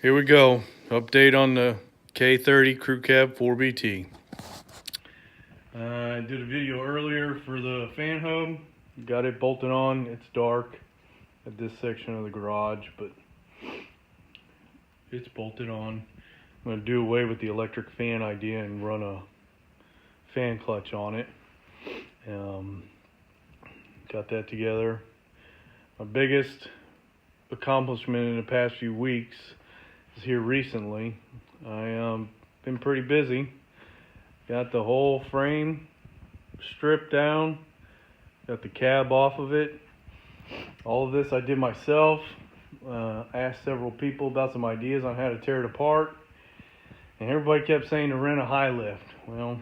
Here we go. Update on the K30 Crew Cab 4BT. I did a video earlier for the fan hub. Got it bolted on. It's dark at this section of the garage, but it's bolted on. I'm going to do away with the electric fan idea and run a fan clutch on it. Got that together. My biggest accomplishment in the past few weeks is here recently. I been pretty busy. Got the whole frame stripped down. Got the cab off of it. All of this I did myself. Asked several people about some ideas on how to tear it apart. And everybody kept saying to rent a high lift. Well,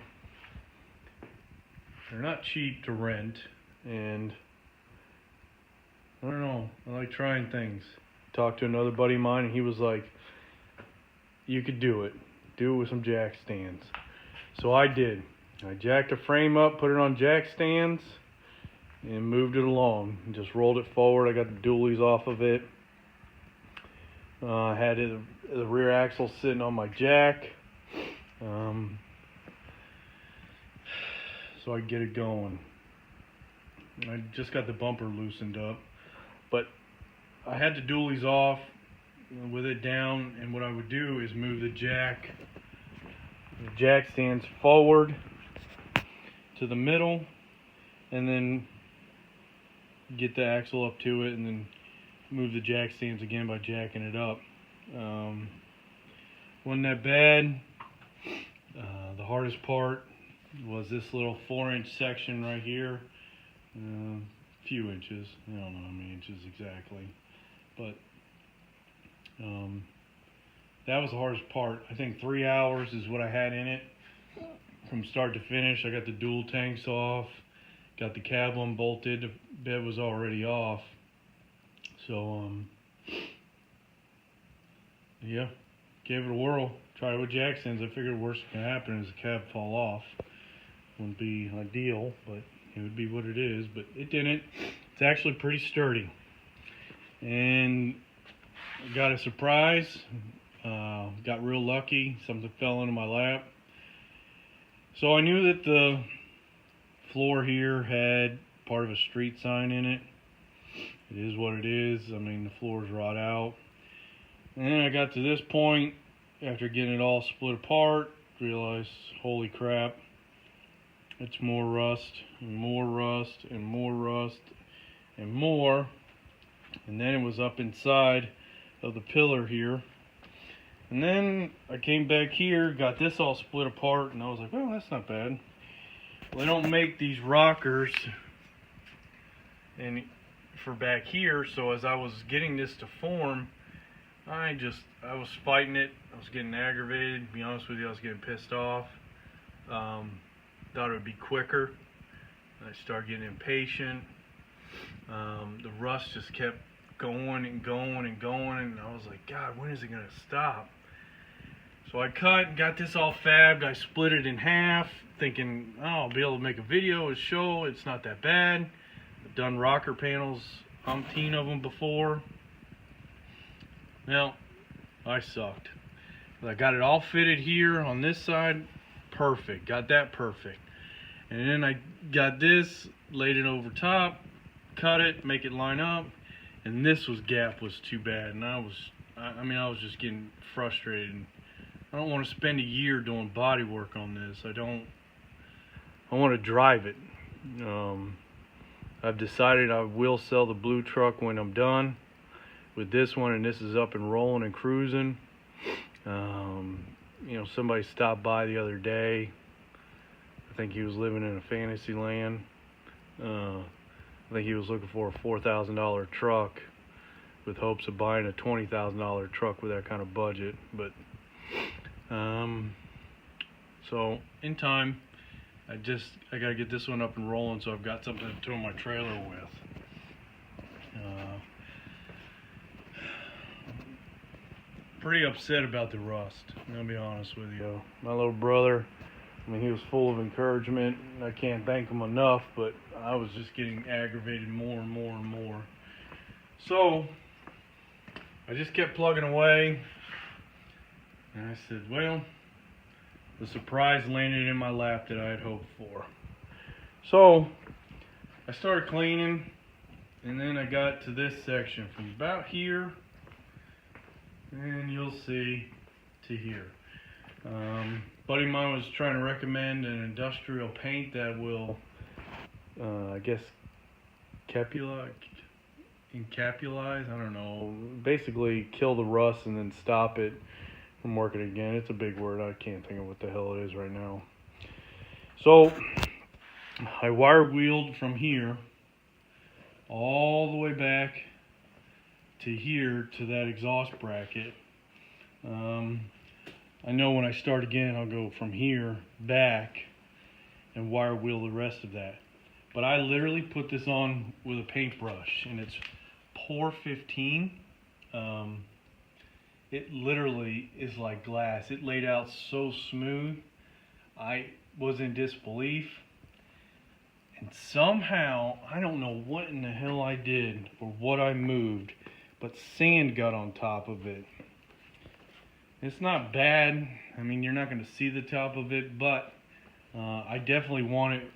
they're not cheap to rent. And I don't know, I like trying things. Talked to another buddy of mine and he was like, you could do it. Do it with some jack stands. So I did. I jacked the frame up, put it on jack stands, and moved it along. And just rolled it forward. I got the dualies off of it. I had the rear axle sitting on my jack. So I could get it going. I just got the bumper loosened up. But I had the dualies off with it down, and what I would do is move the jack stands forward to the middle, and then get the axle up to it, and then move the jack stands again by jacking it up. Wasn't that bad. The hardest part was this little 4-inch section right here. Few inches. I don't know how many inches exactly, but that was the hardest part. I think 3 hours is what I had in it from start to finish. I got the dual tanks off, got the cab unbolted, the bed was already off. So yeah, gave it a whirl. Tried it with jack stands. I figured the worst that can happen is the cab fall off. Wouldn't be ideal, but it would be what it is. But it didn't. It's actually pretty sturdy. And I got a surprise. Got real lucky. Something fell into my lap. So I knew that the floor here had part of a street sign in it. It is what it is. I mean, the floor's rot out. And then I got to this point, after getting it all split apart, realized, holy crap, it's more rust, and more rust, and more rust, and more. And then it was up inside of the pillar here. And then I came back here, got this all split apart, and I was like, well, that's not bad. Well, they don't make these rockers and for back here, so as I was getting this to form, I was fighting it. I was getting aggravated. To be honest with you, I was getting pissed off. Thought it would be quicker. I started getting impatient. The rust just kept going and going and going, and I was like, God, when is it gonna stop? So I got this all fabbed. I split it in half, thinking, oh, I'll be able to make a video and show it's not that bad. I've done rocker panels, umpteen of them before. Now, I sucked. I got it all fitted here on this side, perfect. Got that perfect. And then I got this, laid it over top, cut it, make it line up, and this gap was too bad. And I was just getting frustrated. I don't want to spend a year doing body work on this. I want to drive it. I've decided I will sell the blue truck when I'm done with this one, and this is up and rolling and cruising. Somebody stopped by the other day. I think he was living in a fantasy land. I think he was looking for a $4,000 truck with hopes of buying a $20,000 truck with that kind of budget. But so in time, I gotta get this one up and rolling, so I've got something to tow my trailer with. Pretty upset about the rust, I'm gonna be honest with you. My little brother, he was full of encouragement, and I can't thank him enough, but I was just getting aggravated more and more and more. So I just kept plugging away, And I said, well, the surprise landed in my lap that I had hoped for. So I started cleaning, and then I got to this section from about here, and you'll see, to here. Buddy of mine was trying to recommend an industrial paint that will, I guess, encapsulize, I don't know, basically kill the rust and then stop it from working again. It's a big word. I can't think of what the hell it is right now. So I wire wheeled from here all the way back to here to that exhaust bracket. I know when I start again, I'll go from here back and wire wheel the rest of that. But I literally put this on with a paintbrush, and it's Pour 15. It literally is like glass. It laid out so smooth. I was in disbelief. And somehow, I don't know what in the hell I did or what I moved, but sand got on top of it. It's not bad. I mean, you're not going to see the top of it, but I definitely want it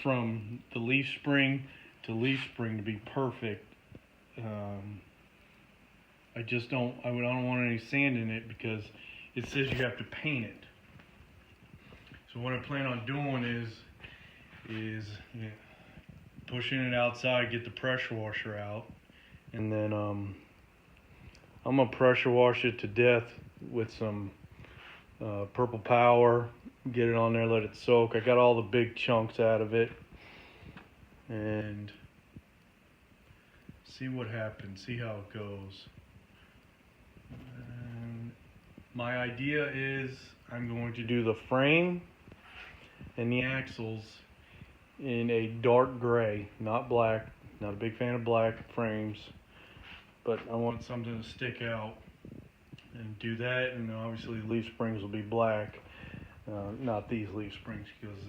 from the leaf spring to leaf spring to be perfect. I just don't. I don't want any sand in it because it says you have to paint it. So what I plan on doing is pushing it outside, get the pressure washer out, and then I'm gonna pressure wash it to death with some Purple Power. Get it on there, let it soak. I got all the big chunks out of it, and see what happens. See how it goes. And my idea is I'm going to do the frame and the axles in a dark gray, not black. Not a big fan of black frames, but I want something to stick out, and do that. And obviously the leaf springs will be black, not these leaf springs because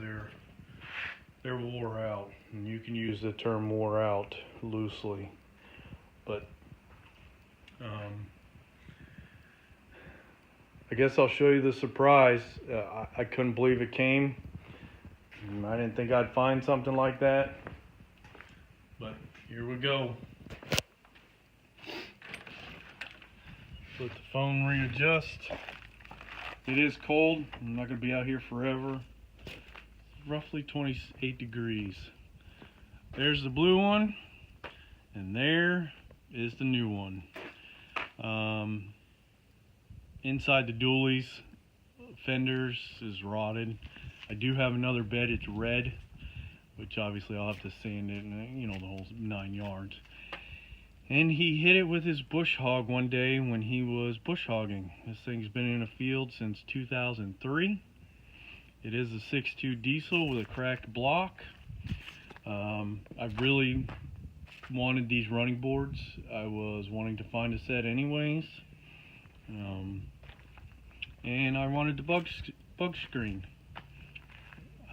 they're wore out, and you can use the term wore out loosely, but I guess I'll show you the surprise. I couldn't believe it came. I didn't think I'd find something like that, but here we go. Let the phone readjust. It is cold. I'm not going to be out here forever. Roughly 28 degrees. There's the blue one, and there is the new one. Inside the dualies, fenders is rotted. I do have another bed. It's red, which obviously I'll have to sand it, and you know, the whole 9 yards. And he hit it with his bush hog one day when he was bush hogging. This thing's been in a field since 2003. It is a 6.2 diesel with a cracked block. I really wanted these running boards. I was wanting to find a set anyways. And I wanted the bug screen.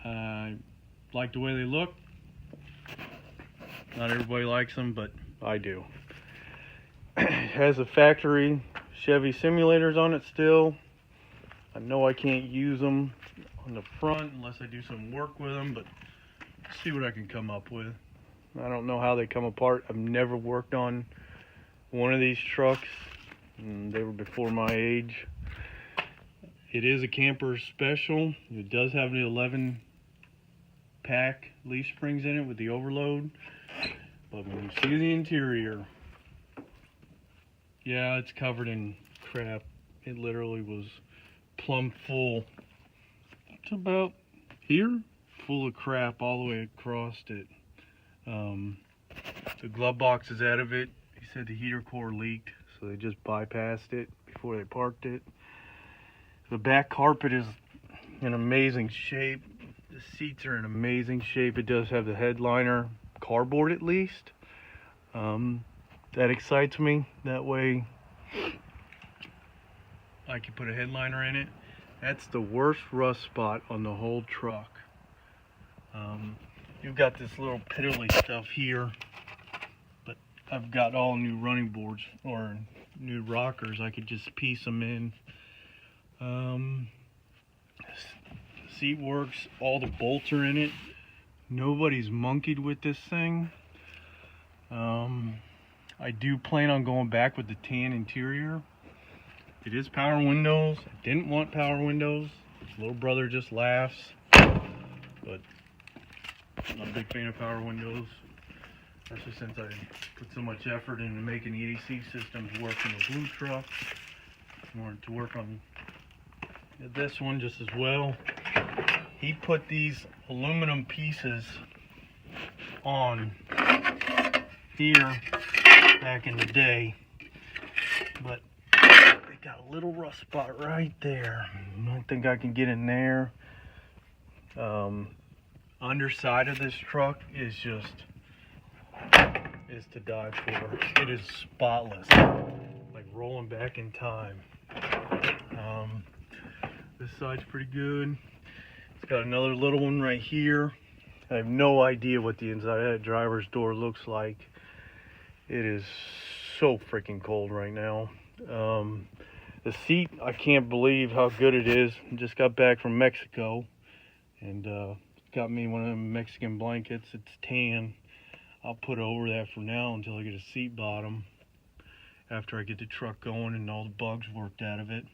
I like the way they look. Not everybody likes them, but I do. It has a factory Chevy simulators on it still. I know I can't use them on the front unless I do some work with them, but let's see what I can come up with. I don't know how they come apart. I've never worked on one of these trucks. They were before my age. It is a camper special. It does have the 11 pack leaf springs in it with the overload. But when you see the interior, yeah, it's covered in crap. It literally was plumb full. It's about here, full of crap all the way across it. The glove box is out of it. He said the heater core leaked, so they just bypassed it before they parked it. The back carpet is in amazing shape. The seats are in amazing shape. It does have the headliner cardboard at least. That excites me. That way I can put a headliner in it. That's the worst rust spot on the whole truck. You've got this little piddly stuff here, but I've got all new running boards or new rockers. I could just piece them in. Seat works, all the bolts are in it. Nobody's monkeyed with this thing. I do plan on going back with the tan interior. It is power windows. I didn't want power windows. Little brother just laughs, but I'm not a big fan of power windows, especially since I put so much effort into making the AC systems work in the blue truck. I wanted to work on this one just as well. He put these aluminum pieces on here back in the day, but they got a little rust spot right there. I don't think I can get in there. Underside of this truck is to die for. It is spotless, like rolling back in time. This side's pretty good. It's got another little one right here. I have no idea what the inside of that driver's door looks like. It is so freaking cold right now. The seat, I can't believe how good it is. I just got back from Mexico and got me one of them Mexican blankets. It's tan. I'll put over that for now until I get a seat bottom, after I get the truck going and all the bugs worked out of it.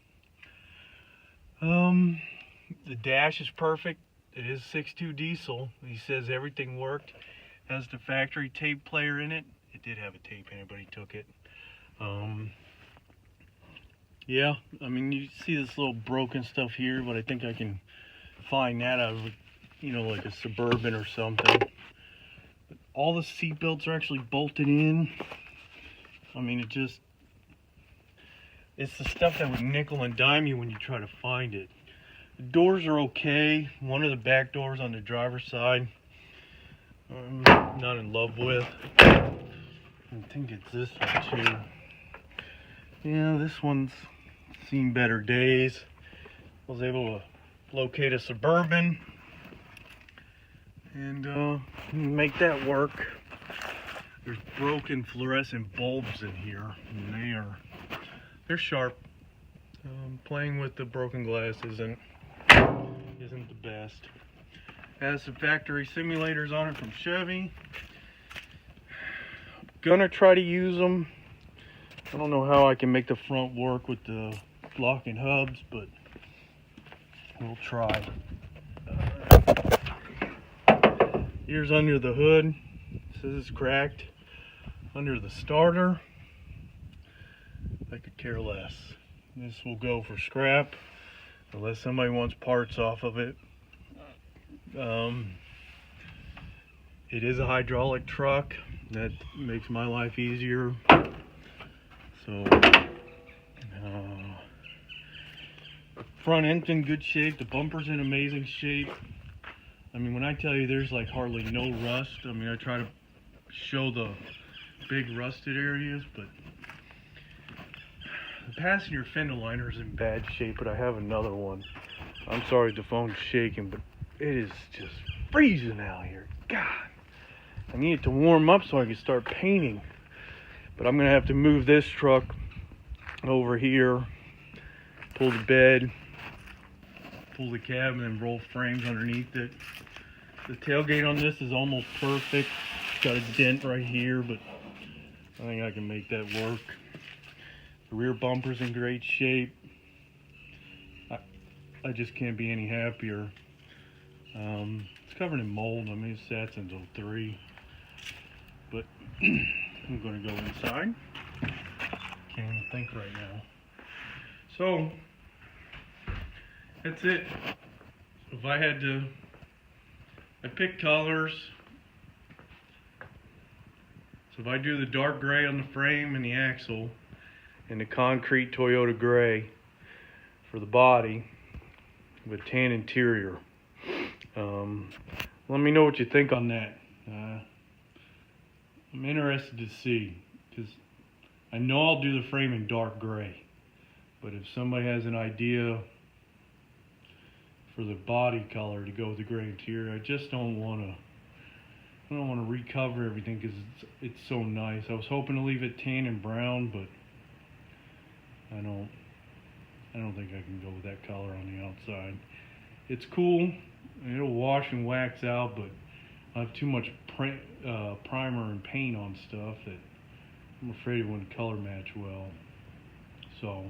The dash is perfect. It is 6.2 diesel. He says everything worked. Has the factory tape player in it. It did have a tape in it, but he took it. Yeah, I mean, you see this little broken stuff here, but I think I can find that out of, you know, like a Suburban or something. But all the seat belts are actually bolted in. I mean, it's the stuff that would nickel and dime you when you try to find it. The doors are okay. One of the back doors on the driver's side, I'm not in love with. I think it's this one too. Yeah, this one's seen better days. I was able to locate a Suburban and make that work. There's broken fluorescent bulbs in here, and they're sharp. Playing with the broken glass isn't the best. Has some factory simulators on it from Chevy. Gonna try to use them. I don't know how I can make the front work with the locking hubs, but we'll try. Here's under the hood. It says it's cracked. Under the starter, I could care less. This will go for scrap unless somebody wants parts off of it. It is a hydraulic truck. That makes my life easier. So, front end's in good shape. The bumper's in amazing shape. I mean, when I tell you there's like hardly no rust, I mean, I try to show the big rusted areas, but the passenger fender liner's in bad shape, but I have another one. I'm sorry if the phone's shaking, but it is just freezing out here. God, I need it to warm up so I can start painting. But I'm gonna have to move this truck over here, pull the bed, pull the cab, and then roll frames underneath it. The tailgate on this is almost perfect. It's got a dent right here, but I think I can make that work. The rear bumper's in great shape. I just can't be any happier. It's covered in mold. I mean, it's sat since '03. But I'm going to go inside. Can't even think right now. So, that's it. If I had to, I pick colors. So if I do the dark gray on the frame and the axle, and the concrete Toyota gray for the body with tan interior, let me know what you think on that. I'm interested to see, because I know I'll do the frame in dark gray, but if somebody has an idea for the body color to go with the gray interior, I just don't want to recover everything because it's so nice. I was hoping to leave it tan and brown, but I don't think I can go with that color on the outside. It's cool, and it'll wash and wax out, but I have too much primer and paint on stuff that I'm afraid it wouldn't color match well. So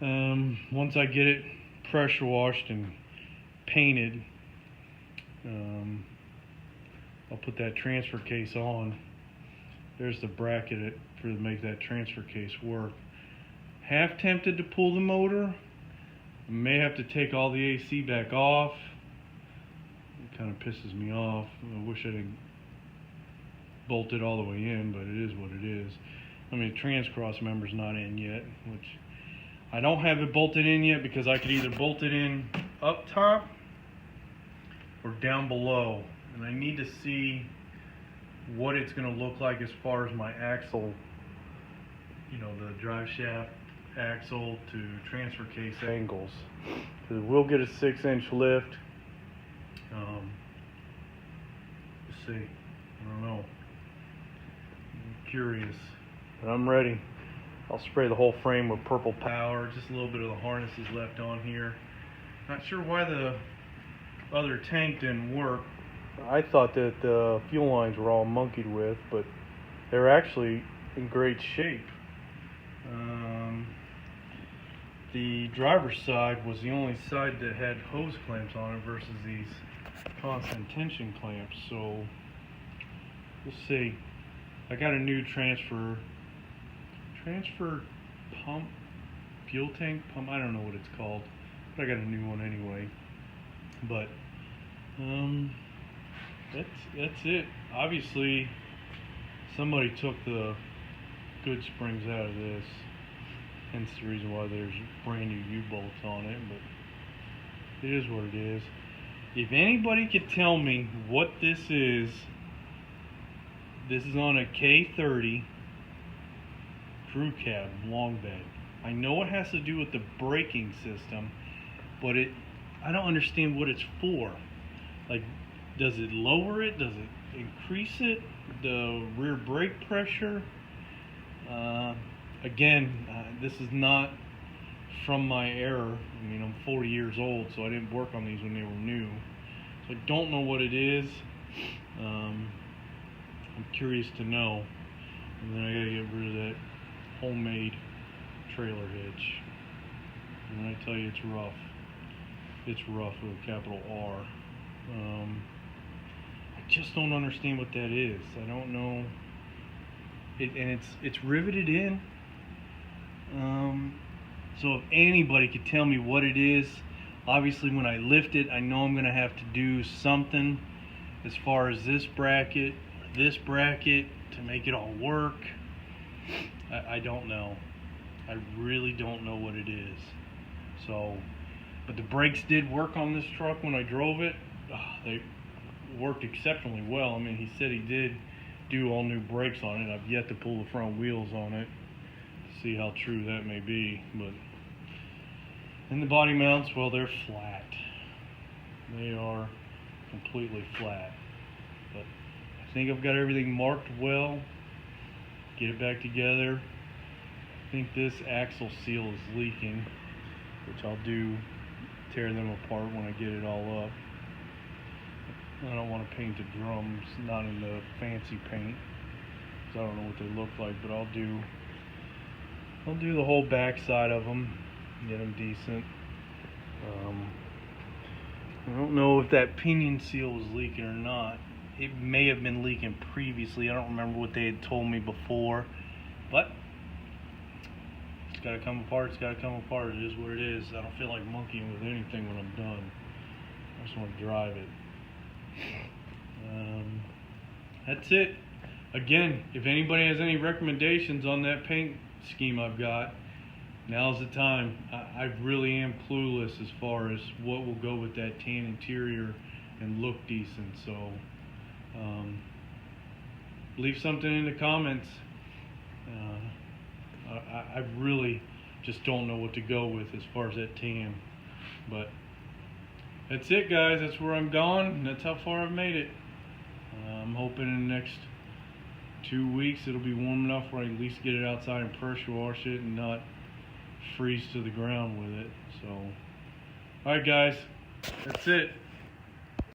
once I get it pressure washed and painted, I'll put that transfer case on. There's the bracket to make that transfer case work. Half tempted to pull the motor. I may have to take all the AC back off. It kind of pisses me off. I wish I didn't bolt it all the way in, but it is what it is. I mean, the trans-cross member's not in yet, which I don't have it bolted in yet because I could either bolt it in up top or down below. And I need to see what it's going to look like as far as my axle, you know, the drive shaft axle to transfer case angles. Because we'll get a 6-inch lift. Let's see. I don't know. I'm curious. But I'm ready. I'll spray the whole frame with purple power. Just a little bit of the harness is left on here. Not sure why the other tank didn't work. I thought that the fuel lines were all monkeyed with, but they're actually in great shape. The driver's side was the only side that had hose clamps on it versus these constant tension clamps. So we'll see. I got a new transfer pump, fuel tank pump. I don't know what it's called, but I got a new one anyway. But that's it. Obviously, somebody took the good springs out of this. Hence the reason why there's brand new U-bolts on it, but it is what it is. If anybody could tell me what this is on a K30 crew cab long bed. I know it has to do with the braking system, but I don't understand what it's for. Like, does it lower it? Does it increase it? The rear brake pressure? Again, this is not from my era. I mean, I'm 40 years old, so I didn't work on these when they were new. So I don't know what it is. I'm curious to know. And then I gotta get rid of that homemade trailer hitch. And when I tell you it's rough with a capital R. I just don't understand what that is. I don't know. And it's riveted in. So if anybody could tell me what it is, obviously when I lift it, I know I'm going to have to do something as far as this bracket to make it all work. I don't know. I really don't know what it is. So, but the brakes did work on this truck when I drove it. They worked exceptionally well. I mean, he said he did do all new brakes on it. I've yet to pull the front wheels on it to see how true that may be. But and the body mounts, well, they're flat. They are completely flat. But I think I've got everything marked well. Get it back together. I think this axle seal is leaking, which I'll do, tear them apart when I get it all up. I don't want to paint the drums, not in the fancy paint, because I don't know what they look like, but I'll do the whole back side of them, get them decent. I don't know if that pinion seal was leaking or not. It may have been leaking previously. I don't remember what they had told me before, but it's got to come apart. It's got to come apart. It is what it is. I don't feel like monkeying with anything when I'm done. I just want to drive it. That's it. Again, if anybody has any recommendations on that paint scheme I've got, now's the time. I really am clueless as far as what will go with that tan interior and look decent. So leave something in the comments. I really just don't know what to go with as far as that tan. But that's it, guys. That's where I'm going. That's how far I've made it. I'm hoping in the next 2 weeks it'll be warm enough where I can at least get it outside and pressure wash it and not freeze to the ground with it. So, alright guys, that's it.